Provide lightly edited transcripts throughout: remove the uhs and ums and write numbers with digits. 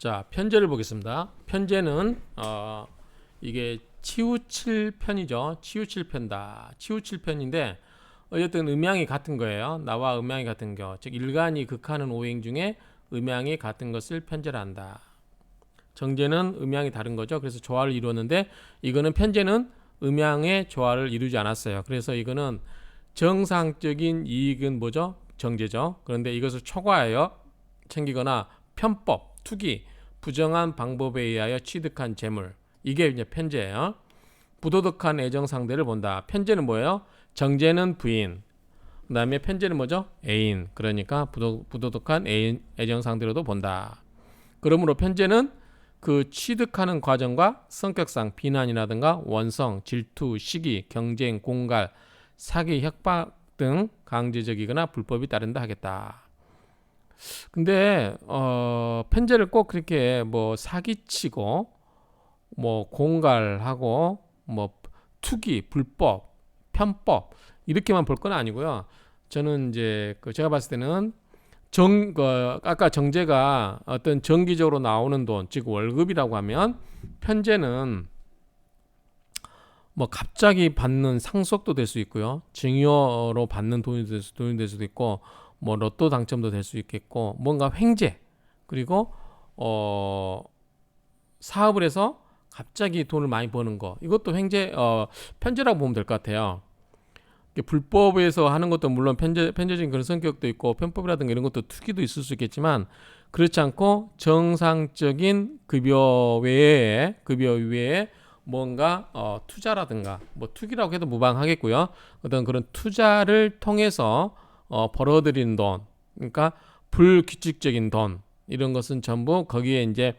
자, 편제를 보겠습니다. 편제는 이게 치우칠편이죠. 치우칠편다. 치우칠편인데 어쨌든 음양이 같은 거예요. 나와 음양이 같은 거. 즉 일간이 극하는 오행 중에 음양이 같은 것을 편제를 한다. 정제는 음양이 다른 거죠. 그래서 조화를 이루었는데 이거는 편제는 음양의 조화를 이루지 않았어요. 그래서 이거는 정상적인 이익은 뭐죠? 정제죠. 그런데 이것을 초과하여 챙기거나 편법, 투기, 부정한 방법에 의하여 취득한 재물. 이게 이제 편제예요. 부도덕한 애정 상대를 본다. 편제는 뭐예요? 정제는 부인. 그다음에 편제는 뭐죠? 애인. 그러니까 부도덕한 애정 상대로도 본다. 그러므로 편제는 그 취득하는 과정과 성격상 비난이라든가 원성, 질투, 시기, 경쟁, 공갈, 사기, 협박 등 강제적이거나 불법이 따른다 하겠다. 근데 편제를 꼭 그렇게 뭐 사기치고 뭐 공갈하고 뭐 투기, 불법, 편법 이렇게만 볼 건 아니고요. 저는 이제 그 제가 봤을 때는 아까 정제가 어떤 정기적으로 나오는 돈, 즉 월급이라고 하면 편제는 뭐 갑자기 받는 상속도 될 수 있고요. 증여로 받는 돈이 될 수도 있고 뭐 로또 당첨도 될 수 있겠고 뭔가 횡재 그리고 사업을 해서 갑자기 돈을 많이 버는 거 이것도 편제라고 보면 될 것 같아요. 불법에서 하는 것도 물론 편제적인 그런 성격도 있고 편법이라든가 이런 것도 투기도 있을 수 있겠지만 그렇지 않고 정상적인 급여 외에 뭔가 투자라든가 뭐 투기라고 해도 무방하겠고요. 어떤 그런 투자를 통해서 벌어들이는 돈, 그러니까 불규칙적인 돈 이런 것은 전부 거기에 이제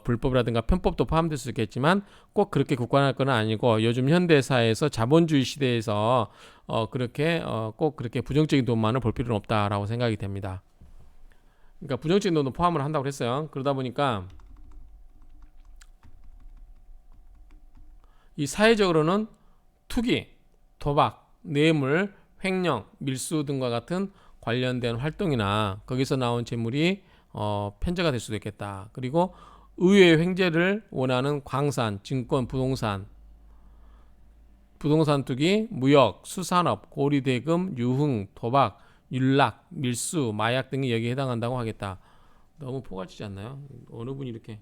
불법이라든가 편법도 포함될 수 있겠지만 꼭 그렇게 국한할 건 아니고 요즘 현대사에서 자본주의 시대에서 꼭 그렇게 부정적인 돈만을 볼 필요는 없다라고 생각이 됩니다. 그러니까 부정적인 돈도 포함을 한다고 했어요. 그러다 보니까 이 사회적으로는 투기, 도박, 뇌물, 횡령, 밀수 등과 같은 관련된 활동이나 거기서 나온 재물이 편제가 될 수도 있겠다. 그리고 의외의 횡재를 원하는 광산, 증권, 부동산 투기, 무역, 수산업, 고리대금, 유흥, 도박, 윤락, 밀수, 마약 등이 여기에 해당한다고 하겠다. 너무 포괄지지 않나요? 어느 분이 이렇게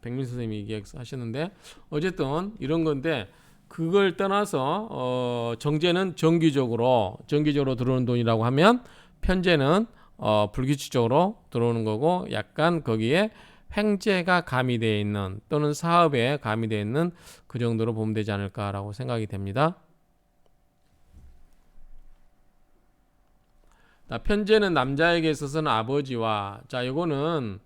백민 선생님이 얘기하셨는데 어쨌든 이런 건데 그걸 떠나서 정제는 정기적으로 들어오는 돈이라고 하면 편제는 불규칙적으로 들어오는 거고 약간 거기에 횡재가 가미되어 있는 또는 사업에 가미되어 있는 그 정도로 보면 되지 않을까라고 생각이 됩니다. 편제는 남자에게 있어서는 아버지와 자 이거는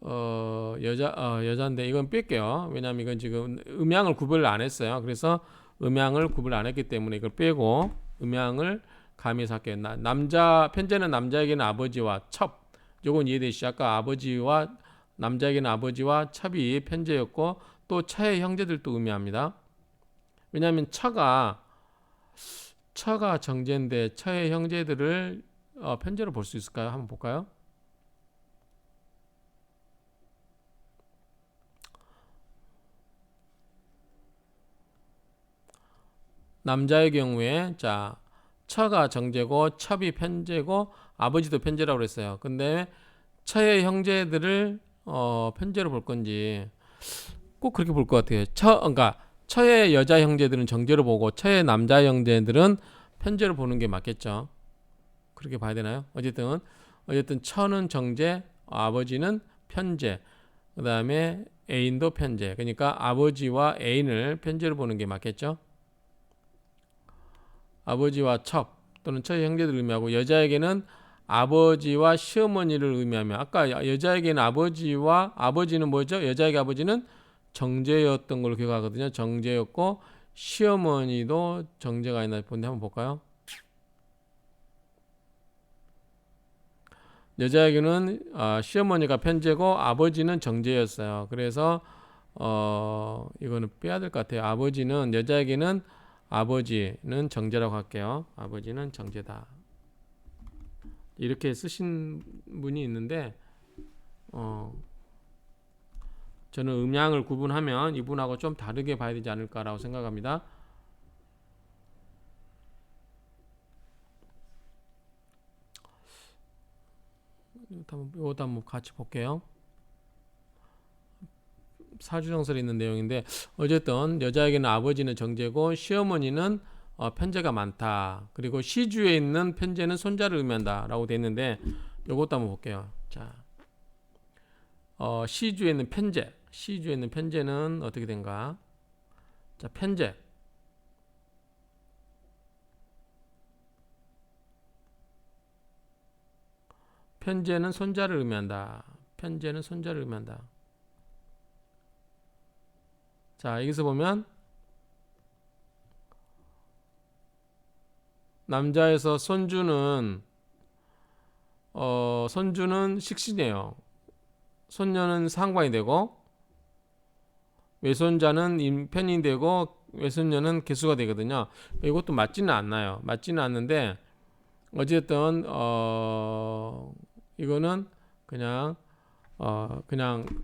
여자인데 이건 뺄게요. 왜냐하면 이건 지금 음양을 구별을 안 했어요. 그래서 음양을 구별 안 했기 때문에 이걸 빼고 음양을 가미해서 할게요. 편제는 남자에게는 아버지와 첩. 요건 이해되시죠? 아까 남자에게는 아버지와 첩이 편제였고 또 처의 형제들도 의미합니다. 왜냐하면 처가 정제인데 처의 형제들을 편제로 볼 수 있을까요? 한번 볼까요? 남자의 경우에 자 처가 정제고 첩이 편제고 아버지도 편제라고 그랬어요. 근데 처의 형제들을 편제로 볼 건지 꼭 그렇게 볼 것 같아요. 그러니까 처의 여자 형제들은 정제로 보고 처의 남자 형제들은 편제로 보는 게 맞겠죠. 그렇게 봐야 되나요? 어쨌든 처는 정제, 아버지는 편제. 그다음에 애인도 편제. 그러니까 아버지와 애인을 편제로 보는 게 맞겠죠. 아버지와 첩 또는 처의 형제들을 의미하고 여자에게는 아버지와 시어머니를 의미하며 아까 여자에게는 아버지는 뭐죠? 여자에게 아버지는 정제였던 걸로 기억하거든요. 정제였고 시어머니도 정제가 있나 본데 한번 볼까요? 여자에게는 시어머니가 편제고 아버지는 정제였어요. 그래서 이거는 빼야 될 것 같아요. 여자에게는 아버지는 정제라고 할게요. 아버지는 정제다. 이렇게 쓰신 분이 있는데 저는 음양을 구분하면 이분하고 좀 다르게 봐야 되지 않을까라고 생각합니다. 이것도 한번 같이 볼게요. 사주정설에 있는 내용인데 어쨌든 여자에게는 아버지는 정제고 시어머니는 편제가 많다. 그리고 시주에 있는 편제는 손자를 의미한다 라고 되어 있는데 이것도 한번 볼게요. 자, 시주에 있는 편제, 시주에 있는 편제는 어떻게 된가? 자, 편제 편제는 손자를 의미한다. 편제는 손자를 의미한다. 자, 여기서 보면 남자에서 손주는 손주는 식신이에요. 손녀는 상관이 되고 외손자는 편이 되고 외손녀는 개수가 되거든요. 이것도 맞지는 않나요? 맞지는 않는데 어쨌든 이거는 그냥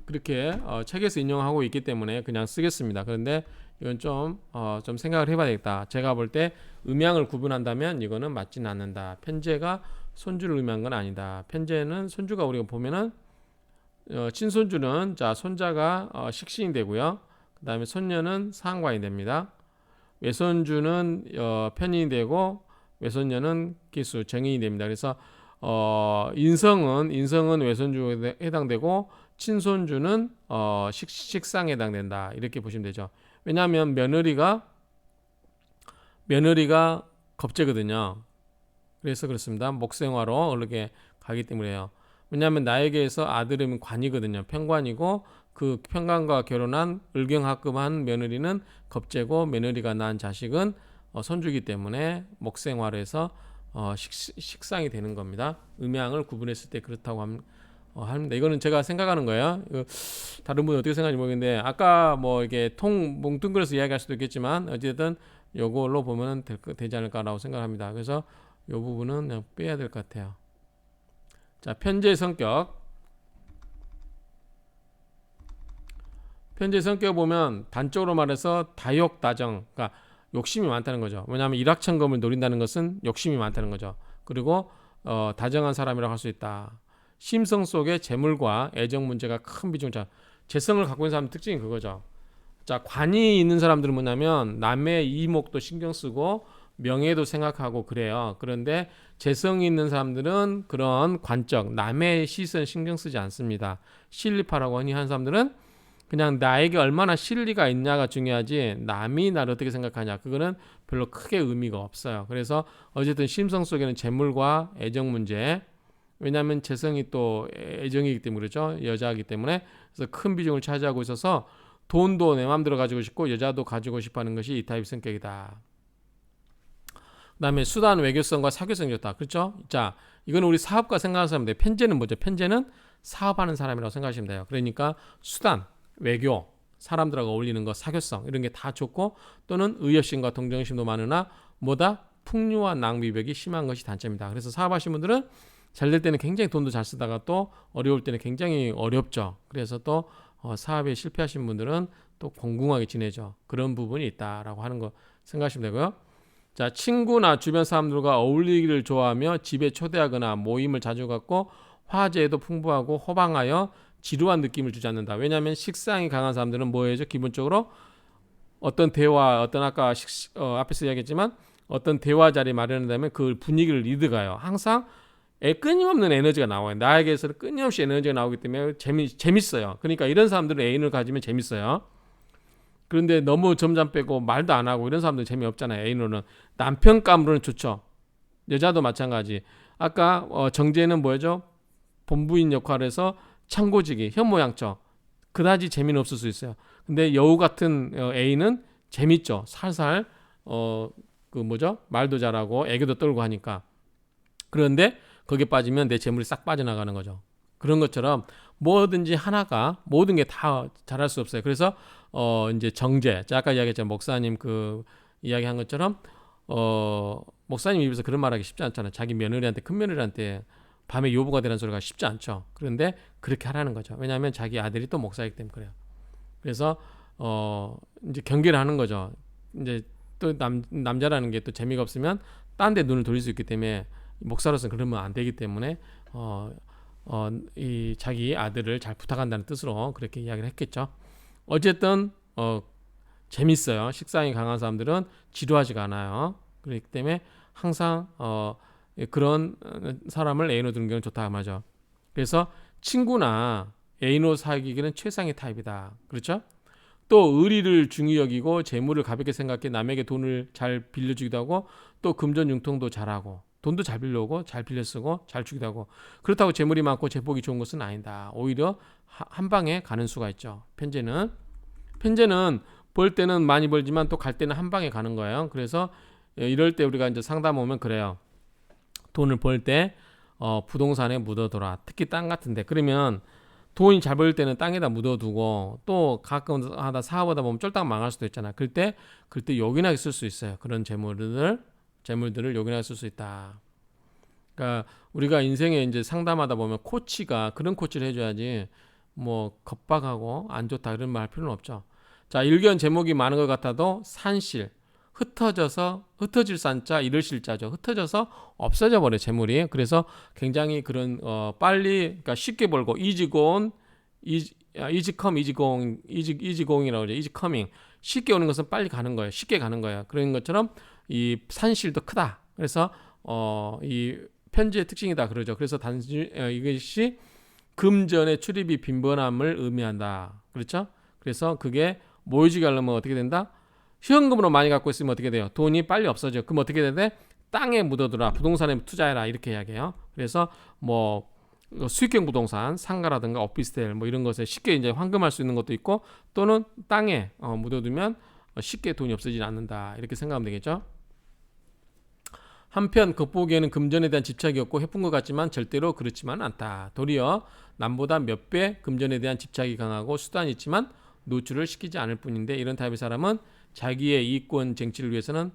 그렇게 책에서 인용하고 있기 때문에 그냥 쓰겠습니다. 그런데 이건 좀 생각을 해봐야 되겠다. 제가 볼 때 음양을 구분한다면 이거는 맞지는 않는다. 편제가 손주를 의미한 건 아니다. 편제는 손주가 우리가 보면은 친손주는 자 손자가 식신이 되고요. 그 다음에 손녀는 상관이 됩니다. 외손주는 편인이 되고 외손녀는 기수 정인이 됩니다. 그래서 인성은 외손주에 해당되고 친손주는 식상에 해당된다. 이렇게 보시면 되죠. 왜냐하면 며느리가 겁재거든요. 그래서 그렇습니다. 목생화로 이렇게 가기 때문에요. 왜냐하면 나에게서 아들은 관이거든요. 편관이고 그 편관과 결혼한 을경합금한 며느리는 겁재고 며느리가 낳은 자식은 손주기 때문에 목생화로 해서 식상이 되는 겁니다. 음양을 구분했을 때 그렇다고 합니다. 이거는 제가 생각하는 거예요. 다른 분은 어떻게 생각하는지 모르겠는데 아까 뭐 이게 뭉뚱그려서 이야기할 수도 있겠지만 어쨌든 요걸로 보면 되지 않을까라고 생각합니다. 그래서 이 부분은 그냥 빼야 될 것 같아요. 자, 편제의 성격. 편제의 성격 보면 단적으로 말해서 다욕다정, 그러니까 욕심이 많다는 거죠. 왜냐하면 일확천금을 노린다는 것은 욕심이 많다는 거죠. 그리고 다정한 사람이라고 할 수 있다. 심성 속에 재물과 애정 문제가 큰 비중을 차. 재성을 갖고 있는 사람 특징이 그거죠. 자, 관이 있는 사람들은 뭐냐면 남의 이목도 신경 쓰고 명예도 생각하고 그래요. 그런데 재성이 있는 사람들은 그런 관적, 남의 시선 신경 쓰지 않습니다. 신리파라고 흔히 하는 사람들은 그냥 나에게 얼마나 실리가 있냐가 중요하지 남이 나를 어떻게 생각하냐 그거는 별로 크게 의미가 없어요. 그래서 어쨌든 심성 속에는 재물과 애정 문제, 왜냐하면 재성이 또 애정이기 때문에 그렇죠. 여자이기 때문에 그래서 큰 비중을 차지하고 있어서 돈도 내 마음대로 가지고 싶고 여자도 가지고 싶어하는 것이 이 타입 성격이다. 그다음에 수단 외교성과 사교성이 좋다. 그렇죠? 자, 이거는 우리 사업가 생각하는 사람인데 편제는 뭐죠? 편제는 사업하는 사람이라고 생각하시면 돼요. 그러니까 수단, 외교, 사람들하고 어울리는 거, 사교성 이런 게 다 좋고 또는 의협심과 동정심도 많으나 뭐다? 풍류와 낭비벽이 심한 것이 단점이다. 그래서 사업하시는 분들은 잘 될 때는 굉장히 돈도 잘 쓰다가 또 어려울 때는 굉장히 어렵죠. 그래서 또 사업에 실패하신 분들은 또 공공하게 지내죠. 그런 부분이 있다라고 하는 거 생각하시면 되고요. 자, 친구나 주변 사람들과 어울리기를 좋아하며 집에 초대하거나 모임을 자주 갖고 화제에도 풍부하고 호방하여 지루한 느낌을 주지 않는다. 왜냐하면 식상이 강한 사람들은 뭐예요? 기본적으로 어떤 대화, 어떤 아까 앞에서 이야기했지만 어떤 대화 자리 마련한다면 그 분위기를 리드가요. 항상 끊임없는 에너지가 나와요. 나에게서는 끊임없이 에너지가 나오기 때문에 재밌어요. 그러니까 이런 사람들은 애인을 가지면 재밌어요. 그런데 너무 점잠 빼고 말도 안 하고 이런 사람들은 재미없잖아요. 애인으로는. 남편감으로는 좋죠. 여자도 마찬가지. 아까 정재는 뭐죠? 본부인 역할에서 창고지기, 현모양처. 그다지 재미는 없을 수 있어요. 근데 여우 같은 애인은 재밌죠. 살살 말도 잘하고 애교도 떨고 하니까. 그런데 거기에 빠지면 내 재물이 싹 빠져나가는 거죠. 그런 것처럼 뭐든지 하나가 모든 게 다 잘할 수 없어요. 그래서 이제 정제, 아까 이야기했잖아요. 목사님 그 이야기한 것처럼 목사님 입에서 그런 말하기 쉽지 않잖아요. 자기 며느리한테 큰 며느리한테 밤에 요부가 되는 소리가 쉽지 않죠. 그런데 그렇게 하라는 거죠. 왜냐하면 자기 아들이 또 목사이기 때문에 그래요. 그래서 이제 경계를 하는 거죠. 이제 또 남자라는 게 또 재미가 없으면 딴 데 눈을 돌릴 수 있기 때문에 목사로서는 그러면 안 되기 때문에 이 자기 아들을 잘 부탁한다는 뜻으로 그렇게 이야기를 했겠죠. 어쨌든 재밌어요. 식상이 강한 사람들은 지루하지가 않아요. 그렇기 때문에 항상 그런 사람을 애인으로 두는 게 좋다 말이죠. 그래서 친구나 애인으로 사귀기는 최상의 타입이다. 그렇죠? 또 의리를 중히 여기고 재물을 가볍게 생각해 남에게 돈을 잘 빌려주기도 하고 또 금전융통도 잘하고 돈도 잘 빌려오고 잘 빌려 쓰고 잘 주기도 하고 그렇다고 재물이 많고 재복이 좋은 것은 아니다. 오히려 한 방에 가는 수가 있죠. 편제는 벌 때는 많이 벌지만 또 갈 때는 한 방에 가는 거예요. 그래서 이럴 때 우리가 이제 상담 오면 그래요. 돈을 벌 때 부동산에 묻어둬라. 특히 땅 같은데 그러면 돈이 잘 벌 때는 땅에다 묻어두고 또 가끔 하다 사업하다 보면 쫄딱 망할 수도 있잖아. 그때 요긴하게 쓸 수 있어요. 그런 재물들을 요긴하게 쓸 수 있다. 그러니까 우리가 인생에 이제 상담하다 보면 코치가 그런 코치를 해줘야지 뭐 겁박하고 안 좋다 이런 말 할 필요는 없죠. 자, 일견 제목이 많은 것 같아도 산실 흩어질 산자 이를 실자죠. 흩어져서 없어져 버려 재물이. 그래서 굉장히 그런 빨리 그러니까 쉽게 벌고 이지고이지컴이지공이라고 그러죠. 이지커밍 쉽게 오는 것은 빨리 가는 거예요. 쉽게 가는 거예요. 그런 것처럼 이 산실도 크다. 그래서 이 편지의 특징이다 그러죠. 그래서 단순히 이것이 금전의 출입이 빈번함을 의미한다. 그렇죠? 그래서 그게 모이지게 하려면 어떻게 된다? 현금으로 많이 갖고 있으면 어떻게 돼요? 돈이 빨리 없어져. 그럼 어떻게 되는데? 땅에 묻어두라. 부동산에 투자해라. 이렇게 이야기해요. 그래서 뭐 수익형 부동산, 상가라든가 오피스텔 뭐 이런 것에 쉽게 이제 환금할 수 있는 것도 있고 또는 땅에 묻어두면 쉽게 돈이 없어지지 않는다. 이렇게 생각하면 되겠죠. 한편 겉보기에는 금전에 대한 집착이 없고 해픈 것 같지만 절대로 그렇지만 않다. 도리어 남보다 몇 배 금전에 대한 집착이 강하고 수단이 있지만 노출을 시키지 않을 뿐인데 이런 타입의 사람은 자기의 이익권 쟁취를 위해서는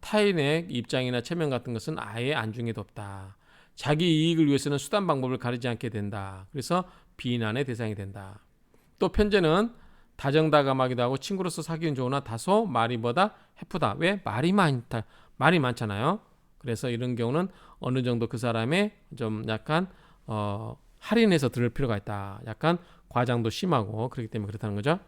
타인의 입장이나 체면 같은 것은 아예 안중에도 없다. 자기 이익을 위해서는 수단 방법을 가리지 않게 된다. 그래서 비난의 대상이 된다. 또 편제는 다정다감하기도 하고 친구로서 사귀는 좋으나 다소 말이보다 해프다. 왜? 말이 많잖아요. 그래서 이런 경우는 어느 정도 그 사람의 좀 약간 할인해서 들을 필요가 있다. 약간 과장도 심하고 그렇기 때문에 그렇다는 거죠.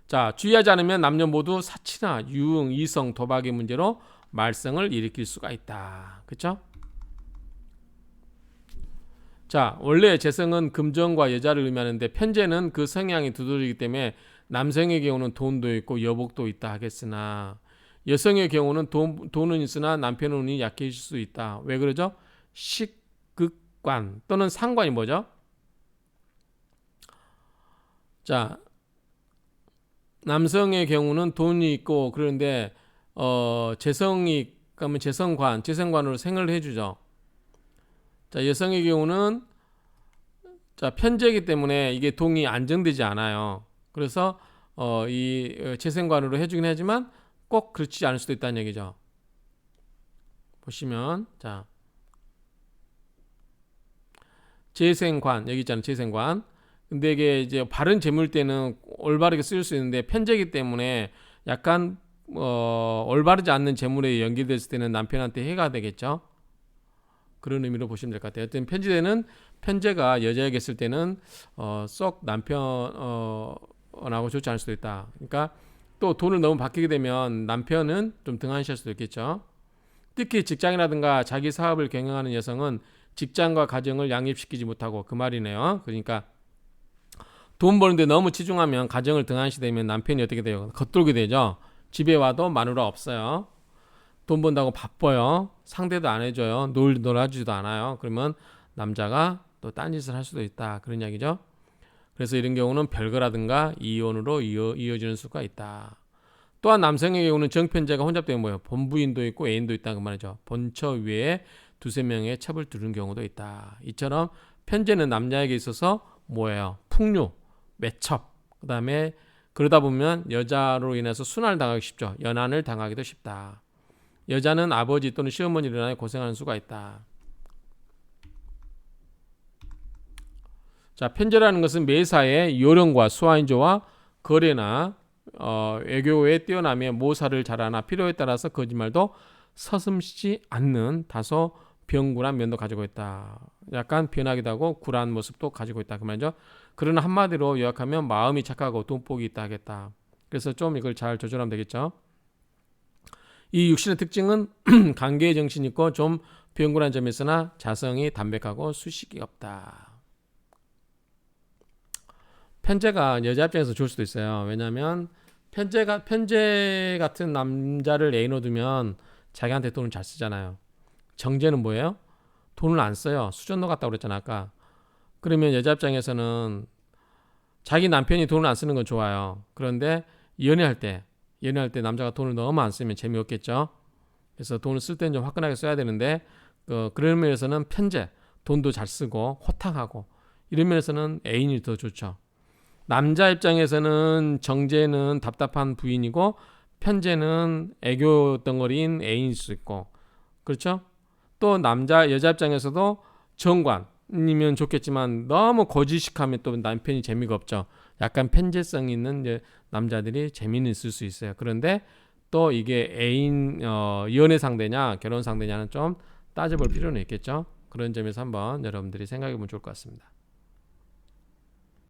자, 주의하지 않으면 남녀 모두 사치나 유흥, 이성, 도박의 문제로 말썽을 일으킬 수가 있다. 그렇죠? 자, 원래 재성은 금전과 여자를 의미하는데 편제는 그 성향이 두드러지기 때문에 남성의 경우는 돈도 있고 여복도 있다 하겠으나 여성의 경우는 돈은 있으나 남편의 운이 약해질 수 있다. 왜 그러죠? 식극관 또는 상관이 뭐죠? 자, 남성의 경우는 돈이 있고 그런데 재성이 그러면 재성관으로 생을 해주죠. 자, 여성의 경우는 자 편제이기 때문에 이게 동이 안정되지 않아요. 그래서 이 재생관으로 해주긴 하지만 꼭 그렇지 않을 수도 있다는 얘기죠. 보시면 자 재생관 여기 있잖아요. 재생관. 근데 이게 이제 바른 재물 때는 올바르게 쓰일 수 있는데 편제이기 때문에 약간 올바르지 않는 재물에 연결됐을 때는 남편한테 해가 되겠죠. 그런 의미로 보시면 될 것 같아요. 어떤 편제가 여자에게 있을 때는 썩 남편하고 좋지 않을 수도 있다. 그러니까 또 돈을 너무 받게 되면 남편은 좀 등한시할 수도 있겠죠. 특히 직장이라든가 자기 사업을 경영하는 여성은 직장과 가정을 양립시키지 못하고 그 말이네요. 그러니까 돈 버는데 너무 치중하면 가정을 등한시되면 남편이 어떻게 돼요? 겉돌게 되죠. 집에 와도 마누라 없어요. 돈 번다고 바빠요. 상대도 안 해줘요. 놀아주지도 않아요. 그러면 남자가 또 딴짓을 할 수도 있다. 그런 이야기죠. 그래서 이런 경우는 별거라든가 이혼으로 이어지는 수가 있다. 또한 남성의 경우는 정편제가 혼잡되면 뭐예요? 본부인도 있고 애인도 있다 그 말이죠. 본처 위에 두세 명의 첩을 두는 경우도 있다. 이처럼 편제는 남자에게 있어서 뭐예요? 풍류, 매첩, 그 다음에 그러다 보면 여자로 인해서 순환을 당하기 쉽죠. 연한을 당하기도 쉽다. 여자는 아버지 또는 시어머니를 인하여 고생하는 수가 있다. 자, 편제라는 것은 매사에 요령과 수화인조와 거래나 외교에 뛰어나며 모사를 잘하나 필요에 따라서 거짓말도 서슴지 않는 다소 병굴한 면도 가지고 있다. 약간 변하기도 하고 굴한 모습도 가지고 있다. 그 말이죠. 그러나 한마디로 요약하면 마음이 착하고 돈복이 있다 하겠다. 그래서 좀 이걸 잘 조절하면 되겠죠. 이 육신의 특징은 관계의 정신이 있고 좀 병굴한 점이 있으나 자성이 담백하고 수식이 없다. 편제가 여자 입장에서 좋을 수도 있어요. 왜냐하면 편제 같은 남자를 애인으로 두면 자기한테 돈을 잘 쓰잖아요. 정제는 뭐예요? 돈을 안 써요. 수전도 같다고 그랬잖아 아까. 그러면 여자 입장에서는 자기 남편이 돈을 안 쓰는 건 좋아요. 그런데 연애할 때 남자가 돈을 너무 안 쓰면 재미없겠죠. 그래서 돈을 쓸 때는 좀 화끈하게 써야 되는데 그런 면에서는 편제, 돈도 잘 쓰고 호탕하고 이런 면에서는 애인이 더 좋죠. 남자 입장에서는 정제는 답답한 부인이고 편제는 애교 덩어리인 애인일 수 있고 그렇죠? 또 여자 입장에서도 정관이면 좋겠지만 너무 거지식하면 또 남편이 재미가 없죠. 약간 편제성 있는 이제 남자들이 재미는 있을 수 있어요. 그런데 또 이게 애인 연애 상대냐 결혼 상대냐는 좀 따져볼 필요는 있겠죠. 그런 점에서 한번 여러분들이 생각해 보면 좋을 것 같습니다.